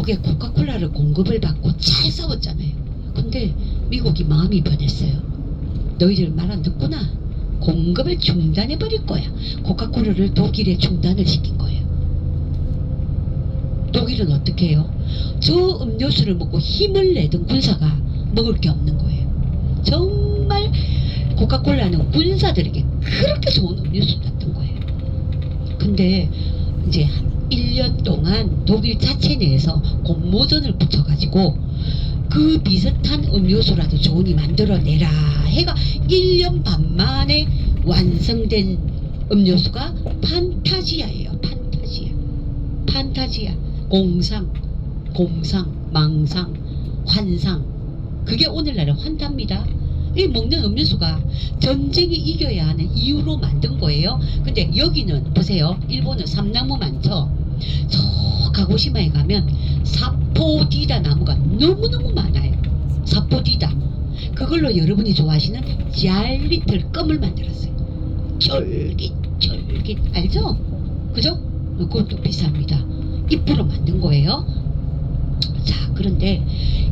미국에 코카콜라를 공급을 받고 잘 싸웠잖아요. 근데 미국이 마음이 변했어요. 너희들 말 안 듣구나. 공급을 중단해 버릴 거야. 코카콜라를 독일에 중단을 시킨 거예요. 독일은 어떻게 해요? 저 음료수를 먹고 힘을 내던 군사가 먹을 게 없는 거예요. 정말 코카콜라는 군사들에게 그렇게 좋은 음료수였던 거예요. 근데 이제 1년 동안 독일 자체 내에서 공모전을 붙여가지고 그 비슷한 음료수라도 좋으니 만들어내라 해가 1년 반 만에 완성된 음료수가 판타지아예요. 판타지아. 공상, 망상, 환상. 그게 오늘날의 환타입니다. 이 먹는 음료수가 전쟁이 이겨야 하는 이유로 만든 거예요. 근데 여기는 보세요. 일본은 삼나무 많죠. 저 가고시마에 가면 사포디다 나무가 너무너무 많아요. 사포디다. 그걸로 여러분이 좋아하시는 얄리틀 껌을 만들었어요. 쫄깃 알죠? 그죠? 그것도 비쌉니다. 잎으로 만든 거예요. 자, 그런데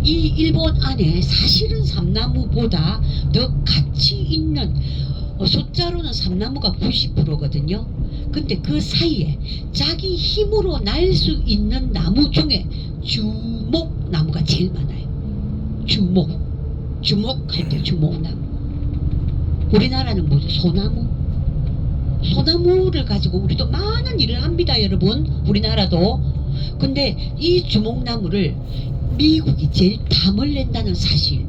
이 일본 안에 사실은 삼나무보다 더 가치 있는 숫자로는 삼나무가 90%거든요. 근데 그 사이에 자기 힘으로 날 수 있는 나무 중에 주목나무가 제일 많아요. 주목할 때 주목나무. 우리나라는 뭐죠? 소나무를 가지고 우리도 많은 일을 합니다, 여러분. 우리나라도. 근데 이 주목나무를 미국이 제일 탐을 낸다는 사실.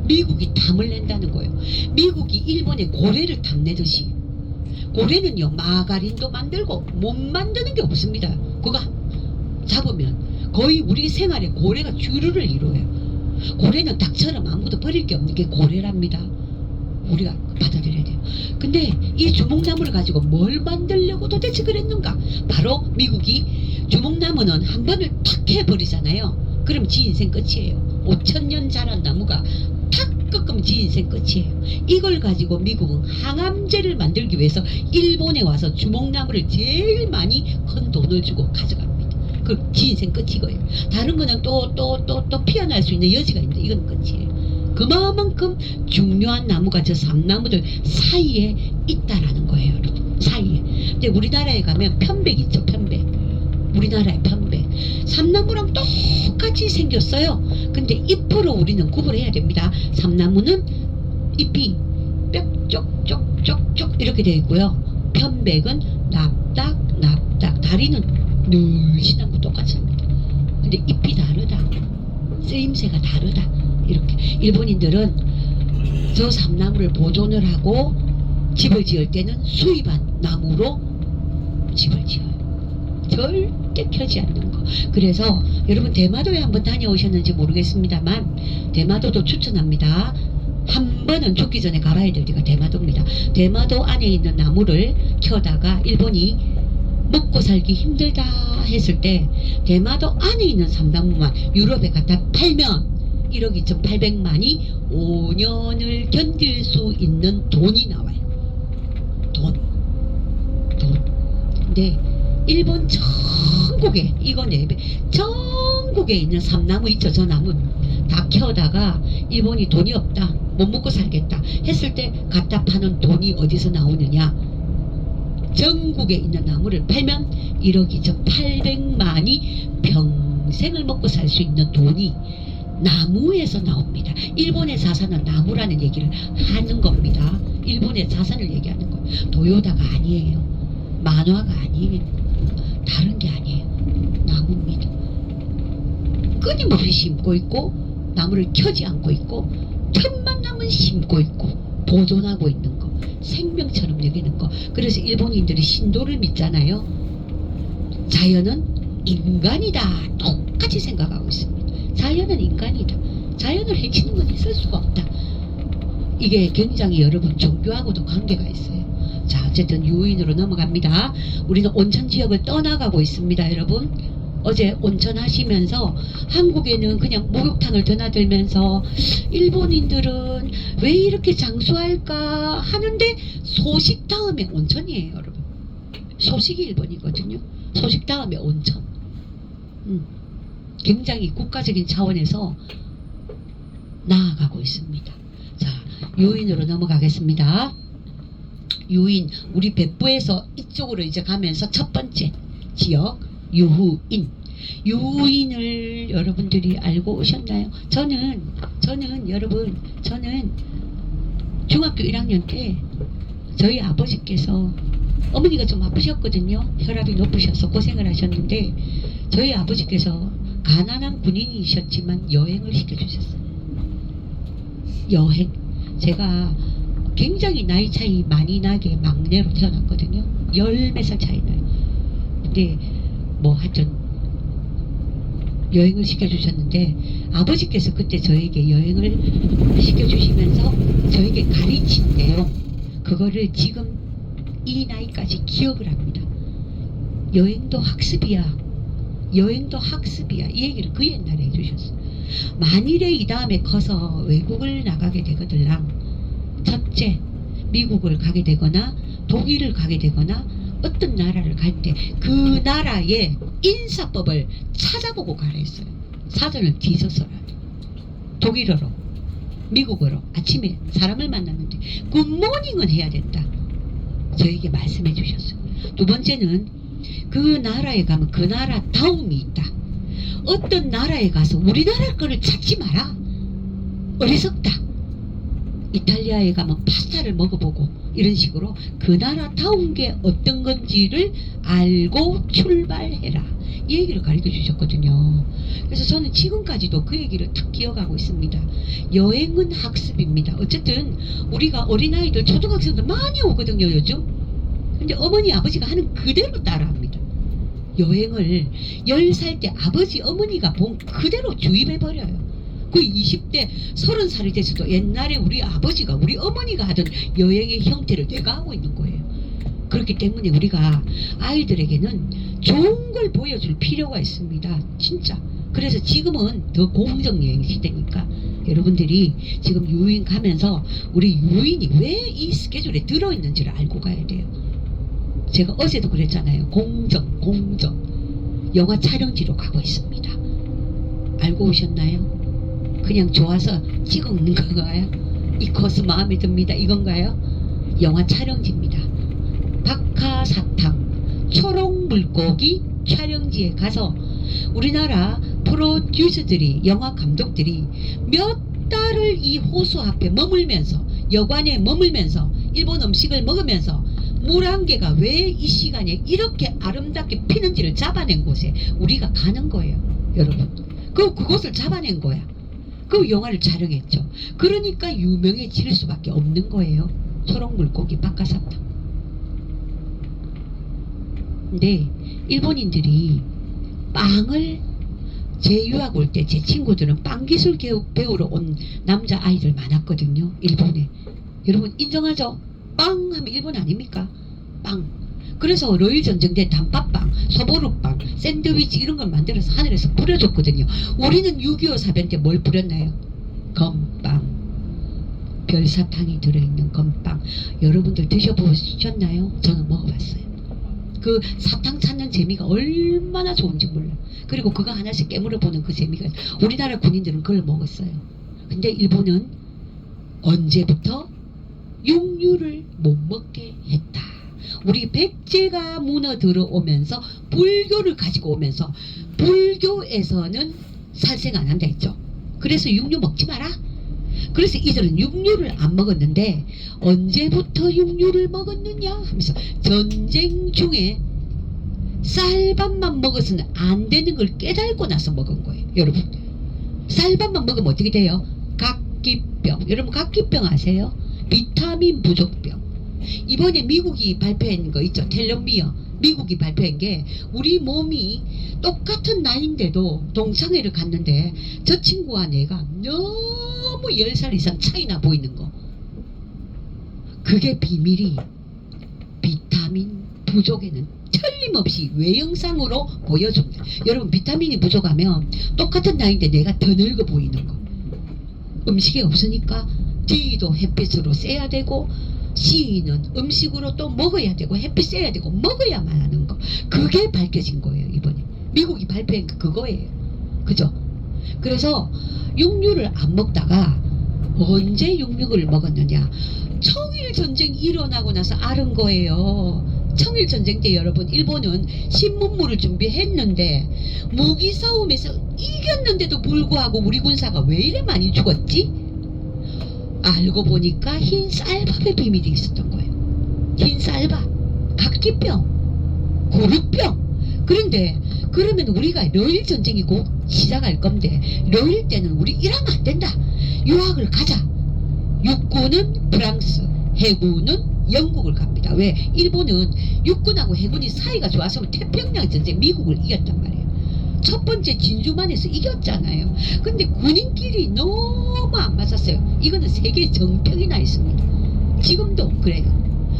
미국이 탐을 낸다는 거예요. 미국이 일본의 고래를 탐내듯이. 고래는요, 마가린도 만들고 못 만드는 게 없습니다. 그거 잡으면 거의 우리 생활에 고래가 주류를 이루어요. 고래는 닭처럼 아무도 버릴 게 없는 게 고래랍니다. 우리가 받아들여야 돼요. 근데 이 주목나무를 가지고 뭘 만들려고 도대체 그랬는가? 바로 미국이 주목나무는 한 번을 탁 해버리잖아요. 그럼 지 인생 끝이에요. 5,000년 자란 나무가 탁 꺾으면 지 인생 끝이에요. 이걸 가지고 미국은 항암제를 만들기 위해서 일본에 와서 주목나무를 제일 많이 큰 돈을 주고 가져갑니다. 그 지 인생 끝이고요. 다른 거는 또 피어날 수 있는 여지가 있는데 이건 끝이에요. 그만큼 중요한 나무가 저 삼나무들 사이에 있다라는 거예요, 여러분. 사이에. 근데 우리나라에 가면 편백 있죠, 편백. 우리나라의 편백. 삼나무랑 똑같이 생겼어요. 근데 잎으로 우리는 구분해야 됩니다. 삼나무는 잎이 뾱뾱뾱뾱 이렇게 되어 있고요. 편백은 납작. 다리는 늘씬한 거 똑같습니다. 근데 잎이 다르다. 쓰임새가 다르다. 이렇게. 일본인들은 저 삼나무를 보존을 하고 집을 지을 때는 수입한 나무로 집을 지어요. 절대 펴지 않는 거. 그래서 여러분 대마도에 한번 다녀오셨는지 모르겠습니다만 대마도도 추천합니다. 한 번은 죽기 전에 가봐야 될 데가 대마도입니다. 대마도 안에 있는 나무를 켜다가 일본이 먹고 살기 힘들다 했을 때 대마도 안에 있는 삼나무만 유럽에 갖다 팔면 1억 2,800만이 5년을 견딜 수 있는 돈이 나와요. 돈. 근데 일본 전국에 이거 4배 전국에 있는 삼나무 있죠. 저 나무 다 켜다가 일본이 돈이 없다, 못 먹고 살겠다 했을 때 갖다 파는 돈이 어디서 나오느냐? 전국에 있는 나무를 팔면 1억 2,800만이 평생을 먹고 살 수 있는 돈이 나무에서 나옵니다. 일본의 자산은 나무라는 얘기를 하는 겁니다. 일본의 자산을 얘기하는 거예요. 도요다가 아니에요. 만화가 아니에요. 다른 게 아니에요. 나무입니다. 끊임없이 심고 있고 나무를 켜지 않고 있고 틈만 나면 심고 있고 보존하고 있는 거. 생명처럼 여기는 거. 그래서 일본인들이 신도를 믿잖아요. 자연은 인간이다. 똑같이 생각하고 있습니다. 자연은 인간이다. 자연을 해치는 건 있을 수가 없다. 이게 굉장히 여러분 종교하고도 관계가 있어요. 자, 어쨌든 유인으로 넘어갑니다. 우리는 온천 지역을 떠나가고 있습니다, 여러분. 어제 온천 하시면서 한국에는 그냥 목욕탕을 드나들면서 일본인들은 왜 이렇게 장수할까 하는데 소식 다음에 온천이에요, 여러분. 소식이 일본이거든요. 소식 다음에 온천. 굉장히 국가적인 차원에서 나아가고 있습니다. 자, 유인으로 넘어가겠습니다. 유인, 우리 백부에서 이쪽으로 이제 가면서 첫 번째 지역 유인. 유인을 여러분들이 알고 오셨나요? 저는 여러분, 저는 중학교 1학년 때 저희 아버지께서, 어머니가 좀 아프셨거든요. 혈압이 높으셔서 고생을 하셨는데 저희 아버지께서 가난한 군인이셨지만 여행을 시켜주셨어요. 여행. 제가 굉장히 나이 차이 많이 나게 막내로 태어났거든요. 10몇 살 차이 나요. 근데 뭐 하여튼 여행을 시켜주셨는데, 아버지께서 그때 저에게 여행을 시켜주시면서 저에게 가르친 내용, 그거를 지금 이 나이까지 기억을 합니다. 여행도 학습이야. 여행도 학습이야. 이 얘기를 그 옛날에 해주셨어요. 만일에 이 다음에 커서 외국을 나가게 되거들랑, 첫째 미국을 가게 되거나 독일을 가게 되거나 어떤 나라를 갈 때 그 나라의 인사법을 찾아보고 가라 했어요. 사전을 뒤져서라도. 독일어로, 미국어로 아침에 사람을 만났는데 굿모닝은 해야 된다. 저에게 말씀해 주셨어요. 두 번째는 그 나라에 가면 그 나라 다움이 있다. 어떤 나라에 가서 우리나라 거를 찾지 마라. 어리석다. 이탈리아에 가면 파스타를 먹어보고 이런 식으로 그 나라 다운 게 어떤 건지를 알고 출발해라. 이 얘기를 가르쳐 주셨거든요. 그래서 저는 지금까지도 그 얘기를 탁 기억하고 있습니다. 여행은 학습입니다. 어쨌든 우리가 어린아이들, 초등학생들 많이 오거든요, 요즘. 근데 어머니 아버지가 하는 그대로 따라합니다. 여행을 10살 때 아버지 어머니가 본 그대로 주입해버려요. 그 20대 30살이 돼서도 옛날에 우리 아버지가, 우리 어머니가 하던 여행의 형태를 내가 하고 있는 거예요. 그렇기 때문에 우리가 아이들에게는 좋은 걸 보여줄 필요가 있습니다. 진짜. 그래서 지금은 더 공정 여행 시대니까 여러분들이 지금 유인 가면서 우리 유인이 왜 이 스케줄에 들어있는지를 알고 가야 돼요. 제가 어제도 그랬잖아요. 공정. 영화 촬영지로 가고 있습니다. 알고 오셨나요? 그냥 좋아서 찍어오는 건가요? 이 코스 마음에 듭니다. 이건가요? 영화 촬영지입니다. 박하사탕 초록물고기 촬영지에 가서 우리나라 프로듀서들이, 영화 감독들이 몇 달을 이 호수 앞에 머물면서, 여관에 머물면서 일본 음식을 먹으면서 물 한 개가 왜 이 시간에 이렇게 아름답게 피는지를 잡아낸 곳에 우리가 가는 거예요. 여러분, 그곳을 잡아낸 거야. 그 영화를 촬영했죠. 그러니까 유명해질 수밖에 없는 거예요. 초록물고기 박하사탕. 근데 일본인들이 빵을, 제 유학 올 때 제 친구들은 빵 기술 배우러 온 남자 아이들 많았거든요. 일본에. 여러분 인정하죠? 빵 하면 일본 아닙니까? 빵. 그래서 러일 전쟁 때 단팥빵, 소보루빵, 샌드위치 이런 걸 만들어서 하늘에서 뿌려줬거든요. 우리는 6.25 사변 때 뭘 뿌렸나요? 건빵. 별사탕이 들어있는 건빵. 여러분들 드셔보셨나요? 저는 먹어봤어요. 그 사탕 찾는 재미가 얼마나 좋은지 몰라요. 그리고 그거 하나씩 깨물어보는 그 재미가, 우리나라 군인들은 그걸 먹었어요. 근데 일본은 언제부터 육류를 못 먹게 했다. 우리 백제가 문어 들어오면서 불교를 가지고 오면서 불교에서는 살생 안 한다 했죠. 그래서 육류 먹지 마라. 그래서 이들은 육류를 안 먹었는데 언제부터 육류를 먹었느냐 하면서 전쟁 중에 쌀밥만 먹어서는 안 되는 걸 깨달고 나서 먹은 거예요. 여러분, 쌀밥만 먹으면 어떻게 돼요? 각기병. 여러분 각기병 아세요? 비타민 부족병. 이번에 미국이 발표한 거 있죠. 텔레미어. 미국이 발표한 게 우리 몸이 똑같은 나이인데도 동창회를 갔는데 저 친구와 내가 너무 10살 이상 차이나 보이는 거. 그게 비밀이 비타민 부족에는 틀림없이 외형상으로 보여줍니다. 여러분 비타민이 부족하면 똑같은 나이인데 내가 더 늙어 보이는 거. 음식이 없으니까 D도 햇빛으로 쐬야 되고 C는 음식으로 또 먹어야 되고 햇빛 쐬야 되고 먹어야만 하는 거. 그게 밝혀진 거예요. 이번에 미국이 발표한 게 그거예요. 그죠? 그래서 육류를 안 먹다가 언제 육류를 먹었느냐? 청일전쟁 일어나고 나서 알은 거예요. 청일전쟁 때 여러분 일본은 신문물을 준비했는데 무기 싸움에서 이겼는데도 불구하고 우리 군사가 왜 이래 많이 죽었지? 알고 보니까 흰 쌀밥의 비밀이 있었던 거예요. 흰 쌀밥, 각기병, 고루병. 그런데 그러면 우리가 러일 전쟁이 곧 시작할 건데 러일 때는 우리 이러면 안 된다. 유학을 가자. 육군은 프랑스, 해군은 영국을 갑니다. 왜? 일본은 육군하고 해군이 사이가 좋아서 태평양 전쟁 미국을 이겼단 말이에요. 첫 번째 진주만에서 이겼잖아요. 근데 군인끼리 너무 안 맞았어요. 이거는 세계 정평이 나 있습니다. 지금도 그래요.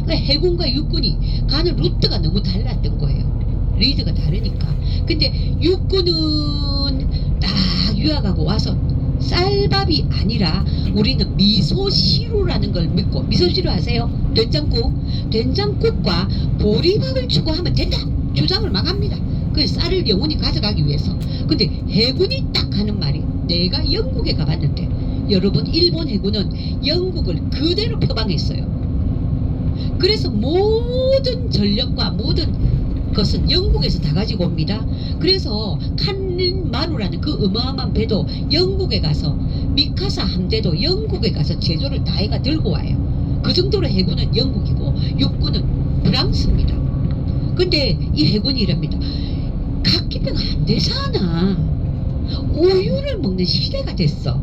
그러니까 해군과 육군이 가는 루트가 너무 달랐던 거예요. 리드가 다르니까. 근데 육군은 딱 유학하고 와서 쌀밥이 아니라 우리는 미소시루라는 걸 믿고, 미소시루 아세요? 된장국과 보리밥을 추구하면 된다 주장을 막 합니다. 그 쌀을 영원히 가져가기 위해서. 근데 해군이 딱 하는 말이, 내가 영국에 가봤는데 여러분 일본 해군은 영국을 그대로 표방했어요. 그래서 모든 전력과 모든 것은 영국에서 다 가지고 옵니다. 그래서 칸린마루라는 그 어마어마한 배도 영국에 가서, 미카사 함대도 영국에 가서 제조를 다 해가 들고 와요. 그 정도로 해군은 영국이고 육군은 프랑스입니다. 근데 이 해군이 이럽니다. 각기병 안 되잖아. 우유를 먹는 시대가 됐어.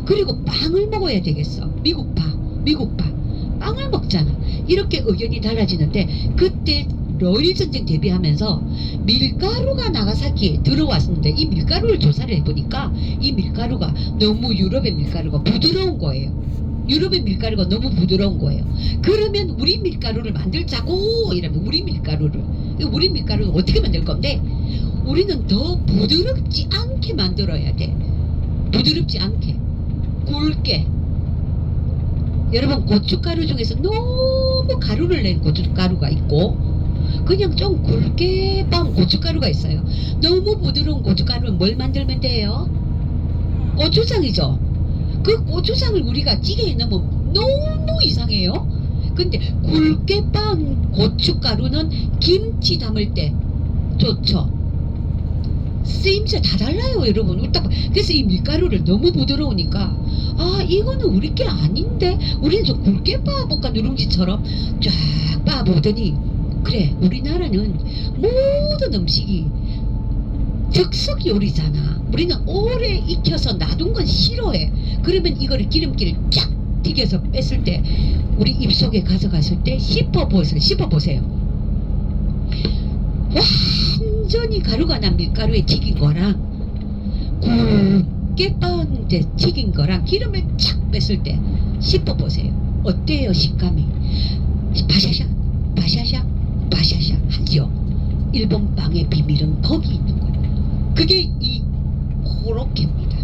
그리고 빵을 먹어야 되겠어. 미국파 빵을 먹잖아. 이렇게 의견이 달라지는데, 그때 러일 전쟁 대비하면서 밀가루가 나가사키에 들어왔는데 이 밀가루를 조사를 해보니까 이 밀가루가 너무 유럽의 밀가루가 부드러운 거예요. 유럽의 밀가루가 너무 부드러운 거예요. 그러면 우리 밀가루를 만들자고 이러면 우리 밀가루를 어떻게 만들 건데, 우리는 더 부드럽지 않게 만들어야 돼. 부드럽지 않게, 굵게. 여러분 고춧가루 중에서 너무 가루를 낸 고춧가루가 있고 그냥 좀 굵게 빻은 고춧가루가 있어요. 너무 부드러운 고춧가루는 뭘 만들면 돼요? 고추장이죠. 그 고추장을 우리가 찌개에 넣으면 너무 이상해요. 근데 굵게 빻은 고춧가루는 김치 담을 때 좋죠. 쓰임새 다 달라요 여러분. 그래서 이 밀가루를 너무 부드러우니까 이거는 우리 게 아닌데, 우리는 좀 굵게 빻아볼까 누룽지처럼 쫙 빻아보더니, 그래 우리나라는 모든 음식이 즉석 요리잖아. 우리는 오래 익혀서 놔둔 건 싫어해. 그러면 이거를 기름기를 쫙 튀겨서 뺐을 때 우리 입속에 가져갔을 때 씹어보세요. 완전히 가루가 난 밀가루에 튀긴 거랑 굵게 빻은 데 튀긴 거랑 기름을 쫙 뺐을 때 씹어보세요. 어때요 식감이? 바샤샤 하죠. 일본 빵의 비밀은 거기 있는 거예요. 그게 이 코로케입니다.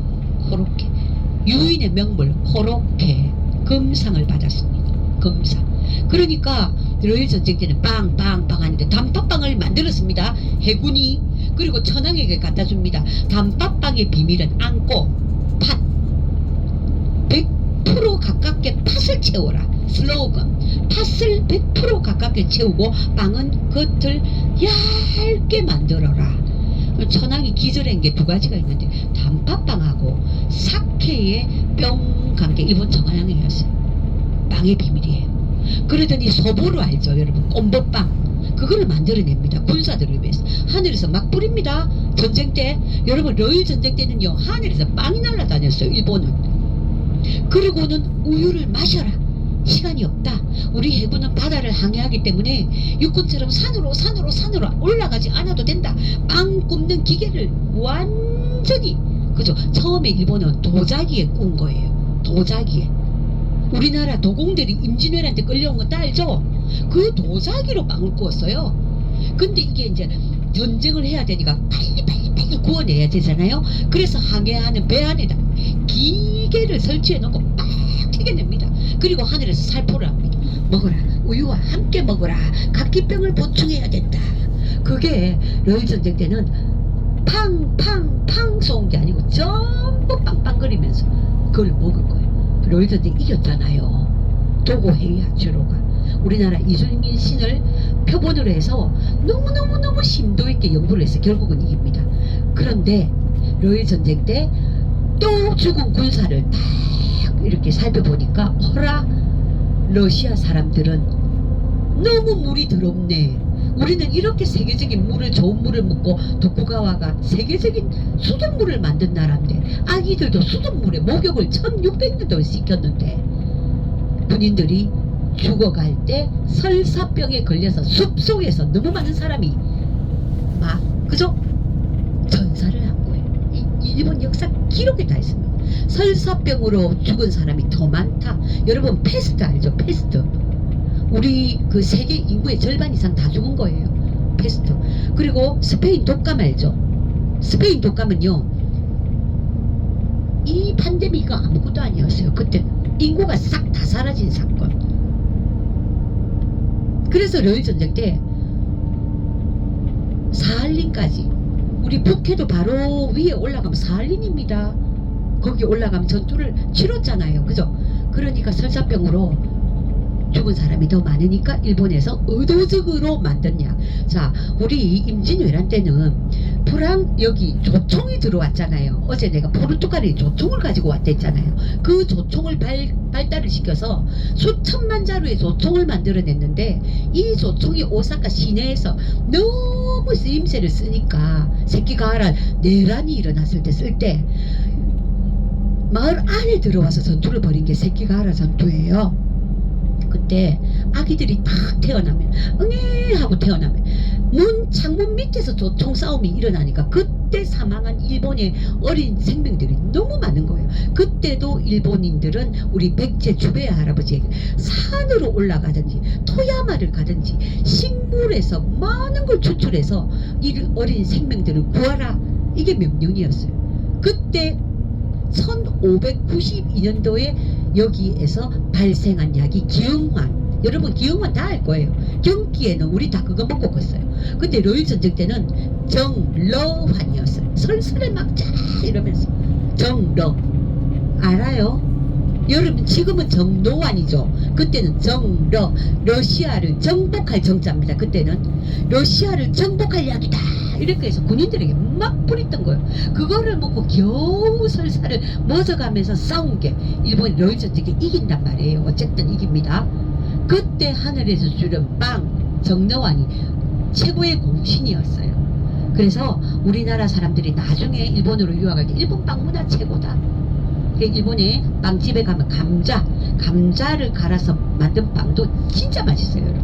코로케, 유인의 명물 코로케 금상을 받았습니다. 금상. 그러니까 러일 전쟁 때는 빵 하는데 단팥빵을 만들었습니다. 해군이. 그리고 천황에게 갖다 줍니다. 단팥빵의 비밀은 안고 팥 100% 가깝게 팥을 채워라. 슬로건. 팥을 100% 가깝게 채우고 빵은 겉을 얇게 만들어라. 천황이 기절한 게 두 가지가 있는데, 단팥빵하고 사케의 뿅 관계. 일본 천황이었어요. 빵의 비밀이에요. 그러더니 소보루 알죠 여러분? 꼼보빵. 그거를 만들어냅니다. 군사들을 위해서. 하늘에서 막 뿌립니다. 전쟁 때. 여러분 러일 전쟁 때는요 하늘에서 빵이 날아다녔어요 일본은. 그리고는 우유를 마셔라. 시간이 없다. 우리 해군은 바다를 항해하기 때문에 육군처럼 산으로 올라가지 않아도 된다. 빵 굽는 기계를 완전히, 그죠? 처음에 일본은 도자기에 구운 거예요. 도자기에. 우리나라 도공들이 임진왜란때 끌려온 거 다 알죠? 그 도자기로 빵을 구웠어요. 근데 이게 이제 전쟁을 해야 되니까 빨리 구워내야 되잖아요. 그래서 항해하는 배 안에다 기계를 설치해 놓고 막 튀겨냅니다. 그리고 하늘에서 살포를 합니다. 먹어라. 우유와 함께 먹어라. 각기병을 보충해야 된다. 그게 러일 전쟁 때는 팡팡팡 쏘은 게 아니고 전부 빵빵거리면서 그걸 먹을 거예요. 러일 전쟁 이겼잖아요. 도고해야 주로가 우리나라 이순신 신을 표본으로 해서 너무너무너무 심도 있게 연구를 해서 결국은 이깁니다. 그런데 러일 전쟁 때 또 죽은 군사를 딱 이렇게 살펴보니까 어라, 러시아 사람들은 너무 물이 더럽네. 우리는 이렇게 세계적인 물을, 좋은 물을 먹고 도쿠가와가 세계적인 수돗물을 만든 나라인데 아기들도 수돗물에 목욕을 1600년도 시켰는데 군인들이 죽어갈 때 설사병에 걸려서 숲속에서 너무 많은 사람이 막 그죠? 전사를 한 거예요. 일본 역사 기록에 다 있습니다. 설사병으로 죽은 사람이 더 많다. 여러분 패스트 알죠? 패스트. 우리 그 세계 인구의 절반 이상 다 죽은 거예요. 패스트. 그리고 스페인 독감 알죠? 스페인 독감은요, 이 팬데믹이 아무것도 아니었어요. 그때 인구가 싹 다 사라진 사건. 그래서 러일 전쟁 때 사할린까지, 우리 북해도 바로 위에 올라가면 사할린입니다. 거기 올라가면 전투를 치렀잖아요. 그죠? 그러니까 설사병으로 죽은 사람이 더 많으니까 일본에서 의도적으로 만든 약. 자, 우리 임진왜란 때는 여기 조총이 들어왔잖아요. 어제 내가 포르투갈이 조총을 가지고 왔댔잖아요. 그 조총을 발달을 시켜서 수천만 자루의 조총을 만들어냈는데 이 조총이 오사카 시내에서 너무 쓰임새를 쓰니까 새끼가 알아 내란이 일어났을 때 쓸 때 마을 안에 들어와서 전투를 벌인 게 새끼가 알아 전투예요. 그때 아기들이 탁 태어나면 응애 하고 태어나면 창문 밑에서 조총 싸움이 일어나니까 그때 사망한 일본의 어린 생명들이 너무 많은 거예요. 그때도 일본인들은 우리 백제 주베야 할아버지에게 산으로 올라가든지 토야마를 가든지 식물에서 많은 걸 추출해서 이 어린 생명들을 구하라, 이게 명령이었어요. 그때 1592년도에 여기에서 발생한 약이 기응환. 여러분 기응환 다 알 거예요. 경기에는 우리 다 그거 먹고 컸어요. 근데 러일 전쟁 때는 정러환이었어요. 설설을 막 쫙 이러면서 정러 알아요? 여러분 지금은 정노환이죠. 그때는 정러, 러시아를 정복할 정자입니다. 그때는 러시아를 정복할 약이다 이렇게 해서 군인들에게 막 뿌렸던 거예요. 그거를 먹고 겨우 설사를 멎어가면서 싸운 게 일본이 러일 전쟁에 이긴단 말이에요. 어쨌든 이깁니다. 그때 하늘에서 주는 빵 정너환이 최고의 공신이었어요. 그래서 우리나라 사람들이 나중에 일본으로 유학할 때 일본 빵 문화 최고다. 일본에 빵집에 가면 감자를 갈아서 만든 빵도 진짜 맛있어요. 여러분.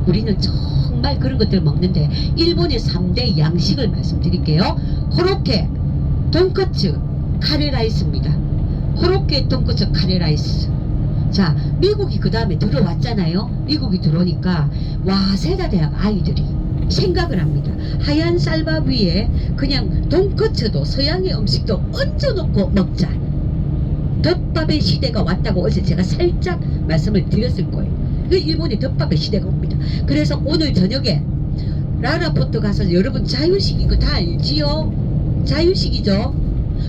우리는 정말 그런 것들을 먹는데 일본의 3대 양식을 말씀드릴게요. 코로케, 돈까츠, 카레라이스입니다. 코로케, 돈까츠, 카레라이스. 자, 미국이 그 다음에 들어왔잖아요. 미국이 들어오니까 와세다 대학 아이들이 생각을 합니다. 하얀 쌀밥 위에 그냥 돈까츠도 서양의 음식도 얹어놓고 먹자. 덮밥의 시대가 왔다고 어제 제가 살짝 말씀을 드렸을 거예요. 그 일본의 덮밥의 시대가 옵니다. 그래서 오늘 저녁에 라라포트 가서 여러분 자유식인 거 다 알지요? 자유식이죠?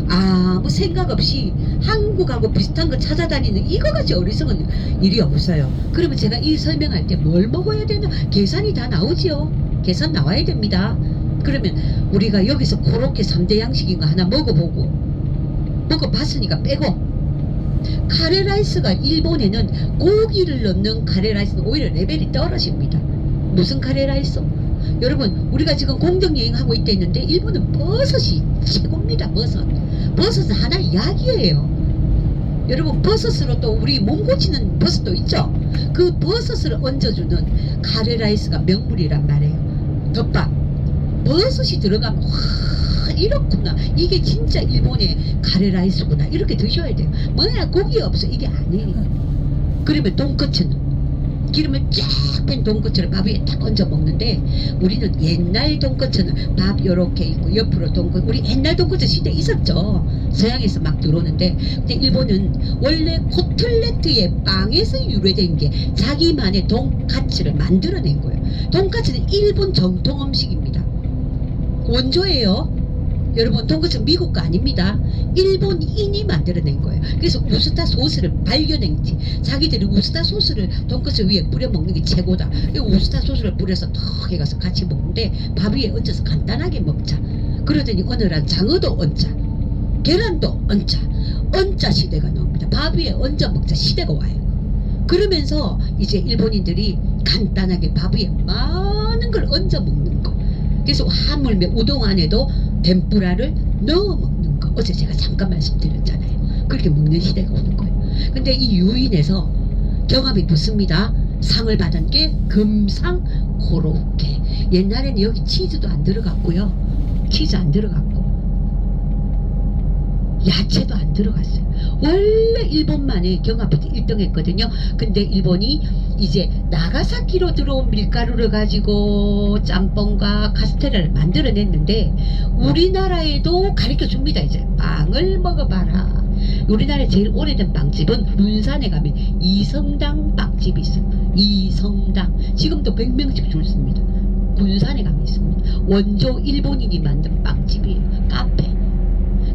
아무 생각 없이 한국하고 비슷한 거 찾아다니는 이거같이 어리석은 일이 없어요. 그러면 제가 이 설명할 때 뭘 먹어야 되나 계산이 다 나오지요. 계산 나와야 됩니다. 그러면 우리가 여기서 그렇게 3대 양식인 거 하나 먹어봤으니까 빼고, 카레라이스가 일본에는 고기를 넣는 카레라이스는 오히려 레벨이 떨어집니다. 무슨 카레라이스? 여러분 우리가 지금 공정여행하고 있다 했는데 일본은 버섯이 최고입니다. 버섯은 하나의 약이에요. 여러분 버섯으로 또 우리 몸 고치는 버섯도 있죠. 그 버섯을 얹어주는 카레라이스가 명물이란 말이에요. 덮밥 버섯이 들어가면 와 이렇구나, 이게 진짜 일본의 카레라이스구나, 이렇게 드셔야 돼요. 뭐야 고기 없어 이게 아니에요. 그러면 돈까츠는 기름을 쫙 뺀 돈까츠를 밥 위에 딱 얹어 먹는데, 우리는 옛날 돈까츠는 밥 요렇게 있고 옆으로 돈까츠, 우리 옛날 돈까츠 시대 있었죠. 서양에서 막 들어오는데, 근데 일본은 원래 코틀레트의 빵에서 유래된 게 자기만의 돈까츠를 만들어낸 거예요. 돈까츠는 일본 정통 음식입니다. 원조예요. 여러분 돈까스 미국 거 아닙니다. 일본인이 만들어낸 거예요. 그래서 우스타 소스를 발견했지. 자기들이 우스타 소스를 돈까스 위에 뿌려 먹는 게 최고다. 이 우스타 소스를 뿌려서 턱 해가서 같이 먹는데 밥 위에 얹어서 간단하게 먹자. 그러더니 어느 날 장어도 얹자, 계란도 얹자 시대가 나옵니다. 밥 위에 얹어 먹자 시대가 와요. 그러면서 이제 일본인들이 간단하게 밥 위에 많은 걸 얹어 먹는 거. 그래서 하물며 우동 안에도 덴뿌라를 넣어 먹는 거. 어제 제가 잠깐 말씀드렸잖아요. 그렇게 먹는 시대가 오는 거예요. 근데 이 유인에서 경합이 붙습니다. 상을 받은 게 금상 고로케. 옛날에는 여기 치즈도 안 들어갔고요. 치즈 안 들어갔고 야채도 안 들어갔어요. 원래 일본만의 경합에서 1등 했거든요. 근데 일본이 이제 나가사키로 들어온 밀가루를 가지고 짬뽕과 카스테라를 만들어냈는데 우리나라에도 가르쳐 줍니다. 이제 빵을 먹어봐라. 우리나라에 제일 오래된 빵집은 군산에 가면 이성당 빵집이 있어요. 이성당. 지금도 100명씩 줄 씁니다. 군산에 가면 있습니다. 원조 일본인이 만든 빵집이에요. 카페.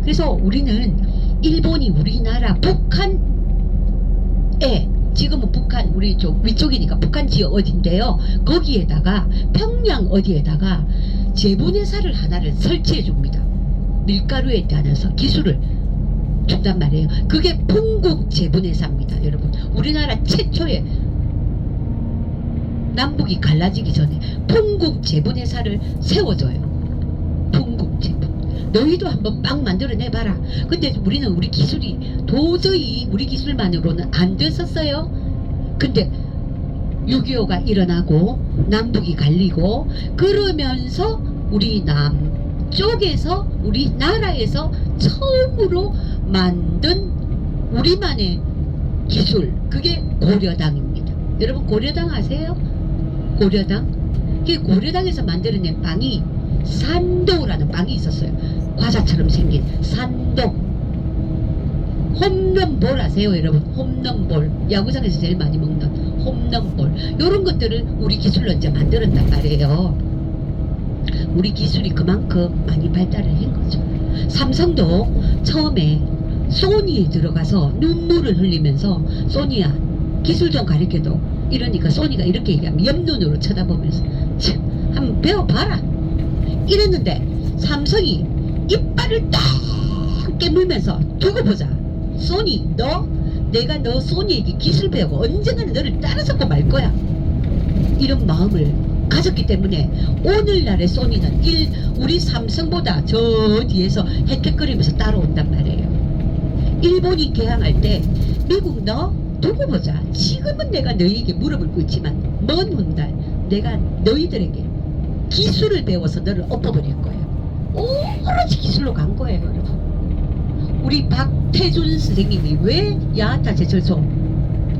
그래서 우리는 일본이 우리나라 북한에, 지금은 북한 우리 쪽 위쪽이니까 북한 지역 어딘데요. 거기에다가 평양 어디에다가 재분해사를 하나를 설치해 줍니다. 밀가루에 대해서 기술을 준단 말이에요. 그게 풍국 재분해사입니다. 여러분 우리나라 최초의 남북이 갈라지기 전에 풍국 재분해사를 세워줘요. 풍국 재분. 너희도 한번 빵 만들어내봐라. 근데 우리는 우리 기술이 도저히 우리 기술만으로는 안 됐었어요. 근데 6.25가 일어나고 남북이 갈리고 그러면서 우리 남쪽에서 우리나라에서 처음으로 만든 우리만의 기술, 그게 고려당입니다. 여러분 고려당 아세요? 고려당? 그게 고려당에서 만들어낸 빵이 산도라는 빵이 있었어요. 과자처럼 생긴 산도. 홈런볼 아세요 여러분? 홈런볼. 야구장에서 제일 많이 먹는 홈런볼. 요런 것들을 우리 기술로 이제 만들었단 말이에요. 우리 기술이 그만큼 많이 발달을 한 거죠. 삼성도 처음에 소니에 들어가서 눈물을 흘리면서 소니야 기술 좀 가르쳐도 이러니까 소니가 이렇게 얘기하면 옆눈으로 쳐다보면서 참 한번 배워봐라 이랬는데 삼성이 이빨을 딱 깨물면서 두고 보자. 소니 내가 너 소니에게 기술 배우고 언젠가는 너를 따라잡고 말 거야. 이런 마음을 가졌기 때문에 오늘날의 소니는 우리 삼성보다 저 뒤에서 헥헥거리면서 따라온단 말이에요. 일본이 개항할 때 미국 너 두고 보자. 지금은 내가 너희에게 물어보고 있지만 먼 훗날 내가 너희들에게 기술을 배워서 너를 엎어버릴 거예요. 오로지 기술로 간 거예요 여러분. 우리 박태준 선생님이 왜 야한타 제철소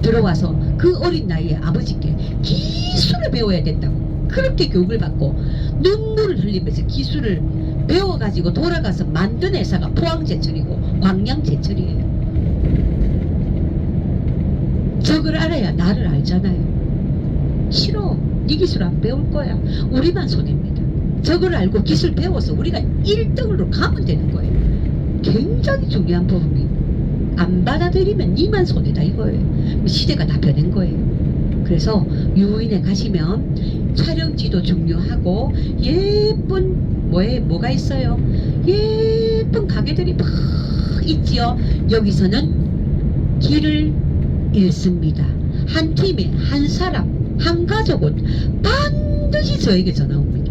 들어와서 그 어린 나이에 아버지께 기술을 배워야 된다고 그렇게 교육을 받고 눈물을 흘리면서 기술을 배워가지고 돌아가서 만든 회사가 포항제철이고 광양제철이에요. 저걸 알아야 나를 알잖아요. 싫어. 네 기술 안 배울 거야. 우리만 손해입니다. 저걸 알고 기술 배워서 우리가 1등으로 가면 되는 거예요. 굉장히 중요한 부분이 안 받아들이면 니만 손해다 이거예요. 시대가 다 변한 거예요. 그래서 유인에 가시면 촬영지도 중요하고 예쁜 뭐가 있어요? 예쁜 가게들이 막 있지요. 여기서는 길을 잃습니다. 한 팀에 한 사람 한 가족은 반드시 저에게 전화 옵니다.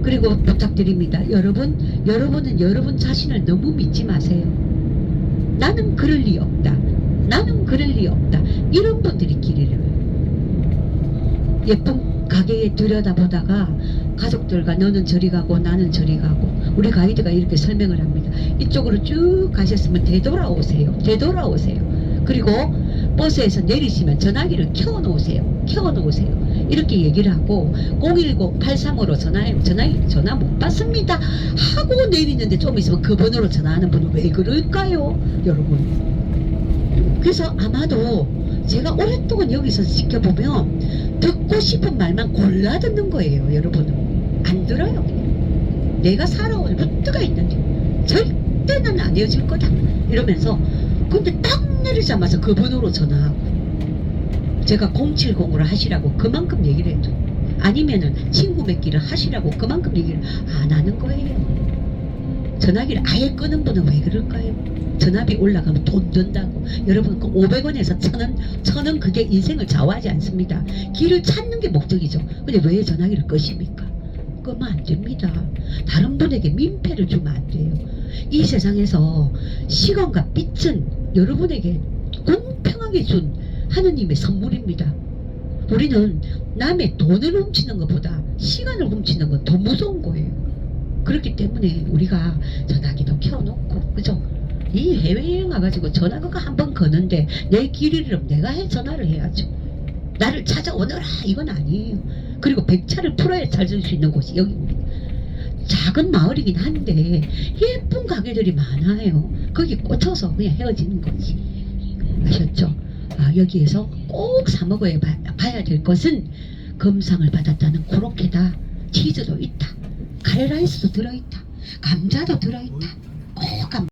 그리고 부탁드립니다. 여러분은 여러분 자신을 너무 믿지 마세요. 나는 그럴 리 없다. 나는 그럴 리 없다. 이런 분들이 길을 잃어요. 예쁜 가게에 들여다보다가 가족들과 너는 저리 가고 나는 저리 가고 우리 가이드가 이렇게 설명을 합니다. 이쪽으로 쭉 가셨으면 되돌아오세요. 그리고 버스에서 내리시면 전화기를 켜놓으세요. 이렇게 얘기를 하고 010-835로 전화 못 받습니다 하고 내리는데 좀 있으면 그 번호로 전화하는 분은 왜 그럴까요 여러분? 그래서 아마도 제가 오랫동안 여기서 지켜보면 듣고 싶은 말만 골라 듣는 거예요. 여러분은 안 들어요. 내가 살아온 루트가 있는데 절대 난 안 헤어질 거다 이러면서 근데 딱 내리자마자 그 번호로 전화하고 제가 070으로 하시라고 그만큼 얘기를 해도 아니면은 친구 맺기를 하시라고 그만큼 얘기를 안 하는 거예요. 전화기를 아예 끄는 분은 왜 그럴까요? 전화비 올라가면 돈 든다고. 여러분 그 500원에서 1000원 그게 인생을 좌우하지 않습니다. 길을 찾는 게 목적이죠. 근데 왜 전화기를 끄십니까? 끄면 안 됩니다. 다른 분에게 민폐를 주면 안 돼요. 이 세상에서 시간과 빛은 여러분에게 공평하게 준 하느님의 선물입니다. 우리는 남의 돈을 훔치는 것보다 시간을 훔치는 건 더 무서운 거예요. 그렇기 때문에 우리가 전화기도 켜놓고 그죠? 이 해외여행 와가지고 전화가 한 번 거는데 내 길 잃으면 내가 전화를 해야죠. 나를 찾아오너라 이건 아니에요. 그리고 백차를 풀어야 찾을 수 있는 곳이 여기입니다. 작은 마을이긴 한데 예쁜 가게들이 많아요. 거기 꽂혀서 그냥 헤어지는 거지. 아셨죠? 여기에서 꼭 사 먹어야 봐야 될 것은 검상을 받았다는 코로케다. 치즈도 있다. 카레라이스도 들어있다. 감자도 들어있다.